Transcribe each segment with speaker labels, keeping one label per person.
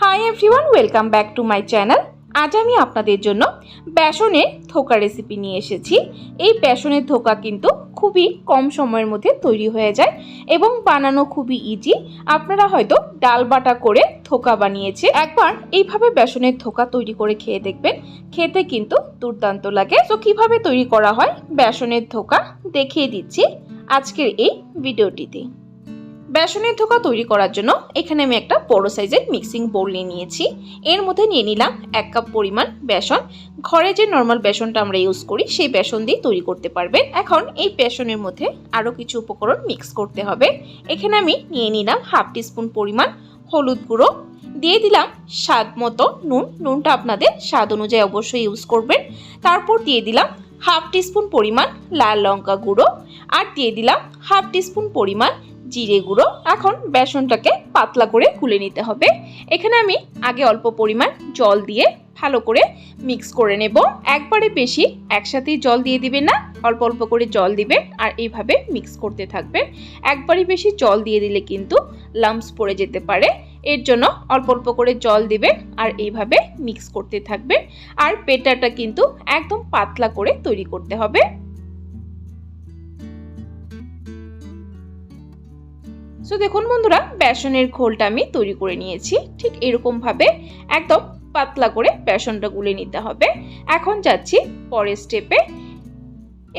Speaker 1: Hi everyone, welcome back to my channel. আজ আমি আপনাদের জন্য বেসনের ধোকা রেসিপি নিয়ে এসেছি। এই বেসনের ধোকা কিন্তু খুবই কম সময়ের মধ্যে তৈরি হয়ে যায় এবং বানানো খুবই ইজি। আপনারা হয়তো ডাল বাটা করে ধোকা বানিয়েছে, একবার এইভাবে বেসনের ধোকা তৈরি করে খেয়ে দেখবেন, খেতে কিন্তু দুর্দান্ত লাগে। তো কিভাবে তৈরি করা হয় বেসনের ধোকা দেখিয়ে দিচ্ছি আজকের এই ভিডিওটিতে। বেসনের ধোকা তৈরি করার জন্য এখানে আমি একটা বড় সাইজের মিক্সিং বোল নিয়েছি। এর মধ্যে নিয়ে নিলাম 1 কাপ পরিমাণ বেসন। ঘরে যে নর্মাল বেসনটা আমরা ইউজ করি সেই বেসন দিয়ে তৈরি করতে পারবেন। এখন এই বেসনের মধ্যে আরও কিছু উপকরণ মিক্স করতে হবে। এখানে আমি নিয়ে নিলাম 1/2 টিস্পুন পরিমাণ হলুদ গুঁড়ো, দিয়ে দিলাম স্বাদ মতো নুন। নুনটা আপনাদের স্বাদ অনুযায়ী অবশ্যই ইউজ করবেন। তারপর দিয়ে দিলাম 1/2 টিস্পুন পরিমাণ লাল লঙ্কা গুঁড়ো, আর দিয়ে দিলাম 1/2 টিস্পুন পরিমাণ জিরে গুঁড়ো। এখন বেসনটাকে পাতলা করে গুলে নিতে হবে। এখানে আমি আগে অল্প পরিমাণ জল দিয়ে ভালো করে মিক্স করে নেব। একবারে বেশি একসাথে জল দিয়ে দিবেন না, অল্প অল্প করে জল দিবেন আর এইভাবে মিক্স করতে থাকবেন। একবারে বেশি জল দিয়ে দিলে কিন্তু লাম্পস পড়ে যেতে পারে, এর জন্য অল্প অল্প করে জল দিবেন আর এইভাবে মিক্স করতে থাকবেন। আর বেটারটা কিন্তু একদম পাতলা করে তৈরি করতে হবে। সো দেখুন বন্ধুরা, বেসনের ঘোলটা আমি তৈরি করে নিয়েছি। ঠিক এরকম ভাবে একদম পাতলা করে বেসনটা গুলে নিতে হবে। এখন যাচ্ছি পরের স্টেপে।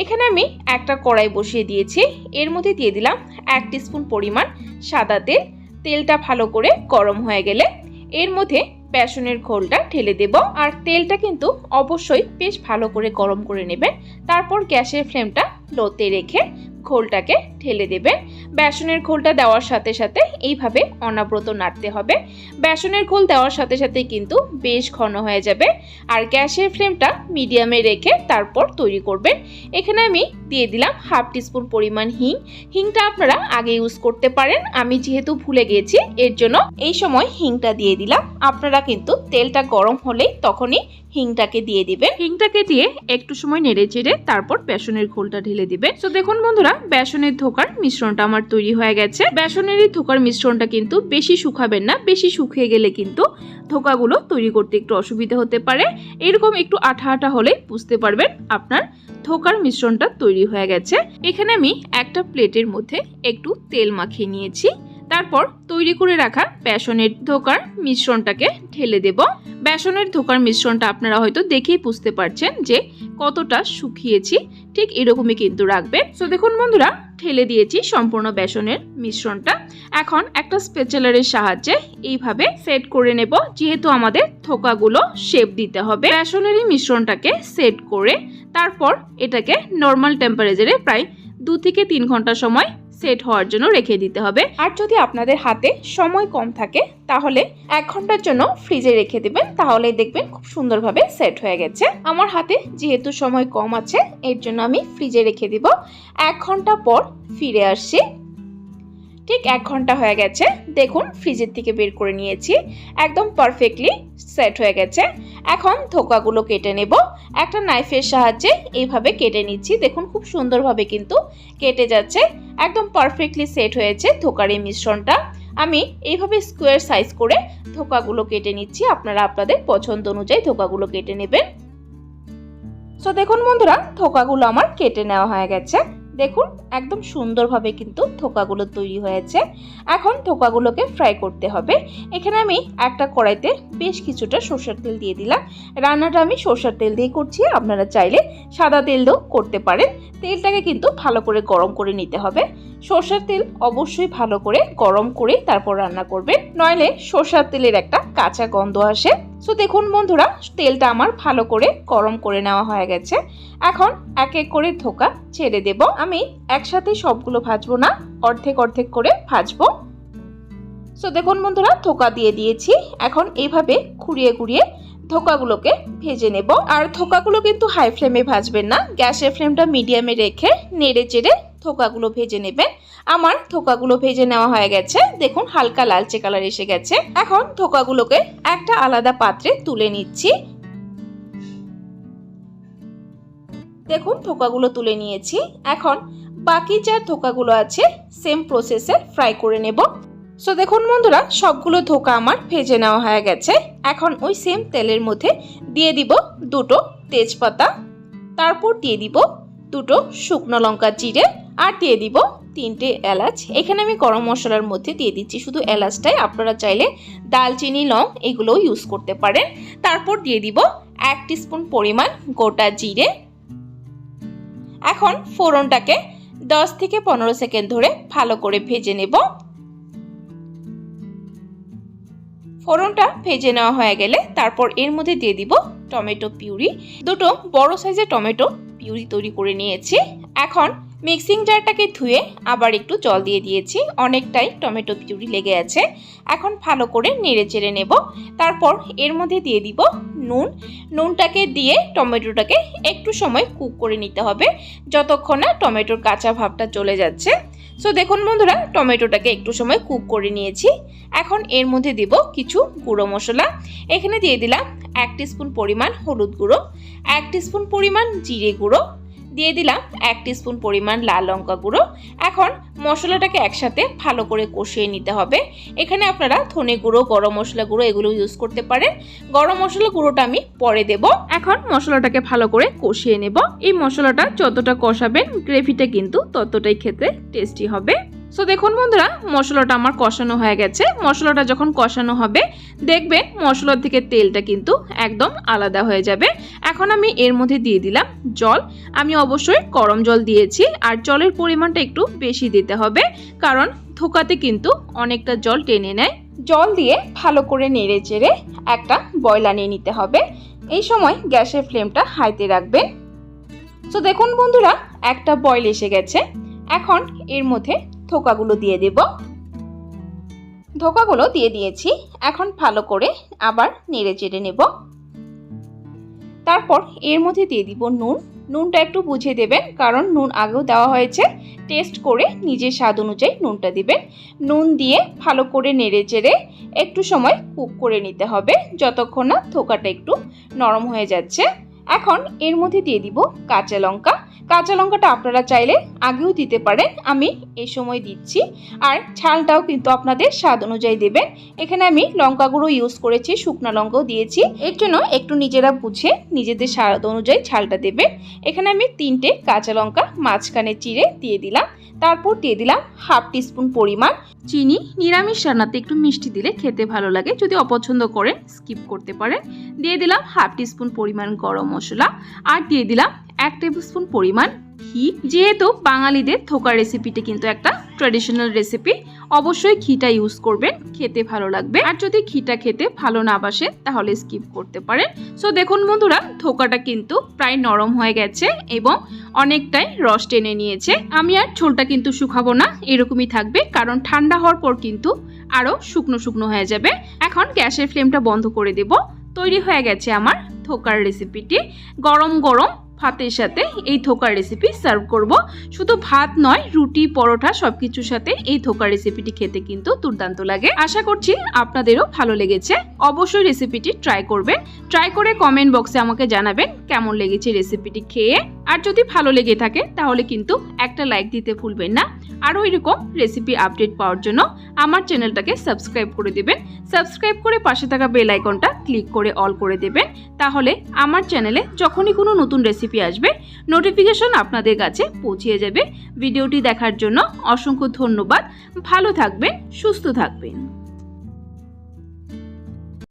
Speaker 1: এখানে আমি একটা কড়াই বসিয়ে দিয়েছি। এর মধ্যে দিয়ে দিলাম 1 টিস্পুন পরিমাণ সাদা তেল। তেলটা ভালো করে গরম হয়ে গেলে এর মধ্যে বেসনের ঘোলটা ঢেলে দেব। আর তেলটা কিন্তু অবশ্যই বেশ ভালো করে গরম করে নেবেন। তারপর গ্যাসের ফ্লেমটা লোতে রেখে ঘোলটাকে ঢেলে দেবেন। বেসনের ঘোলটা দেওয়ার সাথে সাথে এইভাবে অনবরত নাড়তে হবে। বেসনের ঘোল দেওয়ার সাথে সাথে কিন্তু বেশ ঘন হয়ে যাবে। আর গ্যাসের ফ্লেমটা মিডিয়ামে রেখে তারপর তৈরি করবেন। এখানে আমি দিয়ে দিলাম 1/2 টিস্পুন পরিমাণ হিং। হিংটা আপনারা আগে ইউজ করতে পারেন, আমি যেহেতু ভুলে গিয়েছি এর জন্য এই সময় হিংটা দিয়ে দিলাম। আপনারা কিন্তু তেলটা গরম হলেই তখনই হিংটাকে দিয়ে দিবেন। হিংটাকে দিয়ে একটু সময় নেড়ে চেড়ে তারপর বেসনের ঘোলটা ঢেলে দিবেন। তো দেখুন বন্ধুরা, বেসনের ধোকার মিশ্রণটা আমার তৈরি হয়ে গেছে। বেসনের এই ধোকার মিশ্রণটা কিন্তু বেশি শুকাবেন না, বেশি শুকিয়ে গেলে কিন্তু ধোকাগুলো তৈরি করতে একটু অসুবিধা হতে পারে। এরকম একটু আঠা আঠা হলে বুঝতে পারবেন আপনার ধোকার মিশ্রণটা তৈরি হয়ে গেছে। এখানে আমি একটা প্লেটের মধ্যে একটু তেল মাখিয়ে নিয়েছি। তারপর তৈরি করে রাখা বেসনের ধোকার মিশ্রণটাকে ঢেলে দেব। বেসনের ধোকার মিশ্রণটা আপনারা হয়তো দেখেই বুঝতে পারছেন যে কতটা শুকিয়েছি, ঠিক এরকমই কিন্তু রাখবেন। তো দেখুন বন্ধুরা, ঢেলে দিয়েছি সম্পূর্ণ বেসনের মিশ্রণটা। এখন একটা স্প্যাচুলারের সাহায্যে এইভাবে সেট করে নেব, যেহেতু আমাদের ধোকাগুলো শেপ দিতে হবে। বেসনের এই মিশ্রণটাকে সেট করে তারপর এটাকে নর্মাল টেম্পারেচারে প্রায় 2 থেকে 3 ঘন্টা সময় সেট হওয়ার জন্য রেখে দিতে হবে। আর যদি আপনাদের হাতে সময় কম থাকে তাহলে 1 ঘন্টার জন্য ফ্রিজে রেখে দিবেন, তাহলে দেখবেন খুব সুন্দরভাবে সেট হয়ে গেছে। আমার হাতে যেহেতু সময় কম আছে এর জন্য আমি ফ্রিজে রেখে দিব। 1 ঘন্টা পর ফিরে আসছি। ঠিক 1 ঘন্টা হয়ে গেছে, দেখুন ফ্রিজের থেকে বের করে নিয়েছি, একদম পারফেক্টলি সেট হয়ে গেছে। এখন ধোকাগুলো কেটে নেব। একটা নাইফের সাহায্যে এইভাবে কেটে নিচ্ছি। দেখুন খুব সুন্দরভাবে কিন্তু কেটে যাচ্ছে, একদম পারফেক্টলি সেট হয়েছে ধোকার এই মিশ্রণটা। আমি এইভাবে স্কোয়ার সাইজ করে ধোকাগুলো কেটে নিচ্ছি। আপনারা আপনাদের পছন্দ অনুযায়ী ধোকাগুলো কেটে নেবেন। সো দেখুন বন্ধুরা, ধোকাগুলো আমার কেটে নেওয়া হয়ে গেছে। দেখুন একদম সুন্দরভাবে কিন্তু ধোকাগুলো তৈরি হয়েছে। এখন ধোকাগুলোকে ফ্রাই করতে হবে। এখানে আমি একটা কড়াইতে বেশ কিছুটা সরষের তেল দিয়ে দিলাম। রান্নাটা আমি সরষের তেল দিয়ে করছি, আপনারা চাইলে সাদা তেল দিয়েও করতে পারেন। তেলটাকে কিন্তু ভালো করে গরম করে নিতে হবে। সরষের তেল অবশ্যই ভালো করে গরম করে তারপর রান্না করবেন, নইলে সরষের তেলের একটা কাঁচা গন্ধ আসে। সো দেখুন বন্ধুরা, তেলটা আমার ভালো করে গরম করে নেওয়া হয়ে গেছে। এখন এক এক করে ধোকা ছেড়ে দেব। আমি একসাথে সবগুলো ভাজবো না, অর্ধেক অর্ধেক করে ভাজবো। সো দেখুন বন্ধুরা, ধোকা দিয়ে দিয়েছি। এখন এইভাবে ঘুরিয়ে ঘুরিয়ে ধোকাগুলোকে ভেজে নেব। আর ধোকাগুলো কিন্তু হাই ফ্লেমে ভাজবেন না, গ্যাসের ফ্লেমটা মিডিয়ামে রেখে নেড়ে চেড়ে ধোকাগুলো ভেজে নেবেন। আমার ধোকাগুলো ভেজে নেওয়া হয়ে গেছে, দেখুন হালকা লালচে কালার এসে গেছে। এখন ধোকাগুলোকে একটা আলাদা পাত্রে তুলে নিচ্ছি। দেখুন ধোকাগুলো তুলে নিয়েছি। এখন বাকি যে ধোকাগুলো আছে সেম প্রসেসে ফ্রাই করে নেব। সো দেখুন বন্ধুরা, সবগুলো ধোকা আমার ভেজে নেওয়া হয়ে গেছে। এখন ওই সেম তেলের মধ্যে দিয়ে দিব দুটো তেজপাতা, তারপর দিয়ে দিব দুটো শুকনো লঙ্কা চিড়ে, আর দিয়ে দিব 3টে এলাচ। এখানে আমি গরম মশলার মধ্যে দিয়ে দিচ্ছি শুধু এলাচটাই, আপনারা চাইলে দালচিনি, লং এগুলোও ইউজ করতে পারেন। তারপর দিয়ে দিব 1 টিস্পুন পরিমাণ গোটা জিরে। এখন ফোড়নটাকে 10 থেকে 15 সেকেন্ড ধরে ভালো করে ভেজে নেব। ফোড়নটা ভেজে নেওয়া হয়ে গেলে তারপর এর মধ্যে দিয়ে দিব টমেটো পিউরি। দুটো বড় সাইজের টমেটো পিউরি তৈরি করে নিয়েছি। এখন মিক্সিং জারটাকে ধুয়ে আবার একটু জল দিয়ে দিয়েছি, অনেকটাই টমেটো পিউরি লেগে আছে। এখন ভালো করে নেড়ে চেড়ে নেব। তারপর এর মধ্যে দিয়ে দিব নুন। নুনটাকে দিয়ে টমেটোটাকে একটু সময় কুক করে নিতে হবে, যতক্ষণ না টমেটোর কাঁচা ভাবটা চলে যাচ্ছে। সো দেখুন বন্ধুরা, টমেটোটাকে একটু সময় কুক করে নিয়েছি। এখন এর মধ্যে দিব কিছু গুঁড়ো মশলা। এখানে দিয়ে দিলাম 1 টিস্পুন পরিমাণ হলুদ গুঁড়ো, 1 টিস্পুন পরিমাণ জিরে গুঁড়ো, দিয়ে দিলাম 1 টিস্পুন পরিমাণ লাল লঙ্কা গুঁড়ো। এখন মশলাটাকে একসাথে ভালো করে কষিয়ে নিতে হবে। এখানে আপনারা ধনে গুঁড়ো, গরম মশলা গুঁড়ো এগুলো ইউজ করতে পারেন। গরম মশলা গুঁড়োটা আমি পরে দেব। এখন মশলাটাকে ভালো করে কষিয়ে নেব। এই মশলাটা যতটা কষাবেন গ্রেভিটা কিন্তু ততটাই খেতে টেস্টি হবে। সো দেখুন বন্ধুরা, মশলাটা আমার কষানো হয়ে গেছে। মশলাটা যখন কষানো হবে দেখবেন মশলার থেকে তেলটা কিন্তু একদম আলাদা হয়ে যাবে। এখন আমি এর মধ্যে দিয়ে দিলাম জল। আমি অবশ্যই গরম জল দিয়েছি, আর জলের পরিমাণটা একটু বেশি দিতে হবে, কারণ ধোকাতে কিন্তু অনেকটা জল টেনে নেয়। জল দিয়ে ভালো করে নেড়ে চেড়ে একটা বয়েল আনিয়ে নিতে হবে। এই সময় গ্যাসের ফ্লেমটা হাইতে রাখবেন। সো দেখুন বন্ধুরা, একটা বয়েল এসে গেছে। এখন এর মধ্যে ধোকাগুলো দিয়ে দেব। ধোকাগুলো দিয়ে দিয়েছি। এখন ভালো করে আবার নেড়ে চেড়ে নেব। তারপর এর মধ্যে দিয়ে দিব নুন। নুনটা একটু বুঝে দেবেন, কারণ নুন আগেও দেওয়া হয়েছে। টেস্ট করে নিজের স্বাদ অনুযায়ী নুনটা দিবেন। নুন দিয়ে ভালো করে নেড়ে চেড়ে একটু সময় কুক করে নিতে হবে, যতক্ষণ না ধোকাটা একটু নরম হয়ে যাচ্ছে। এখন এর মধ্যে দিয়ে দিব কাঁচা লঙ্কা। কাঁচা লঙ্কাটা আপনারা চাইলে আগেও দিতে পারেন, আমি এই সময় দিচ্ছি। আর ঝালটাও কিন্তু আপনাদের স্বাদ অনুযায়ী দেবেন। এখানে আমি লঙ্কা গুঁড়ো ইউজ করেছি, শুকনো লঙ্কাও দিয়েছি। এর জন্য একটু নিজেরা বুঝে নিজেদের স্বাদ অনুযায়ী ঝালটা দেবেন। এখানে আমি 3টে কাঁচা লঙ্কা মাঝখানে চিড়ে দিয়ে দিলাম। তারপর দিয়ে দিলাম 1/2 টিস্পুন পরিমাণ চিনি। নিরামিষ রান্নাতে একটু মিষ্টি দিলে খেতে ভালো লাগে, যদি অপছন্দ করেন স্কিপ করতে পারেন। দিয়ে দিলাম 1/2 টিস্পুন পরিমাণ গরম মশলা, আর দিয়ে দিলাম 1 টেবিলস্পুন পরিমাণ ঘি। যেহেতু বাঙালিদের ধোকা রেসিপিটি কিন্তু একটা ট্র্যাডিশনাল রেসিপি, অবশ্যই ঘিটা ইউজ করবেন, খেতে ভালো লাগবে। আর যদি ঘিটা খেতে ভালো না বাসে তাহলে স্কিপ করতে পারেন। সো দেখুন বন্ধুরা, ধোকাটা কিন্তু প্রায় নরম হয়ে গেছে এবং অনেকটাই রস টেনে নিয়েছে। আমি আর ঝোলটা কিন্তু শুকাবো না, এরকমই থাকবে, কারণ ঠান্ডা হওয়ার পর কিন্তু আরো শুকনো শুকনো হয়ে যাবে। এখন গ্যাসের ফ্লেমটা বন্ধ করে দেব। তৈরি হয়ে গেছে আমার ধোকার রেসিপিটি। গরম গরম ভাতের সাথে এই ধোকার রেসিপি সার্ভ করব। শুধু ভাত নয়, রুটি, পরোটা সবকিছুর সাথে এই ধোকার রেসিপিটি খেতে কিন্তু দুর্দান্ত লাগে। আশা করছি আপনাদেরও ভালো লেগেছে। অবশ্যই রেসিপিটি ট্রাই করবেন। ট্রাই করে কমেন্ট বক্সে আমাকে জানাবেন কেমন লেগেছে রেসিপিটি খেয়ে। আর যদি ভালো লেগে থাকে তাহলে কিন্তু একটা লাইক দিতে ভুলবেন না। আরও এরকম রেসিপি আপডেট পাওয়ার জন্য আমার চ্যানেলটাকে সাবস্ক্রাইব করে দেবেন। সাবস্ক্রাইব করে পাশে থাকা বেল আইকনটা ক্লিক করে অল করে দেবেন। তাহলে আমার চ্যানেলে যখনই কোনো নতুন রেসিপি আসবে নোটিফিকেশন আপনাদের কাছে পৌঁছে যাবে। ভিডিওটি দেখার জন্য অসংখ্য ধন্যবাদ। ভালো থাকবেন, সুস্থ থাকবেন।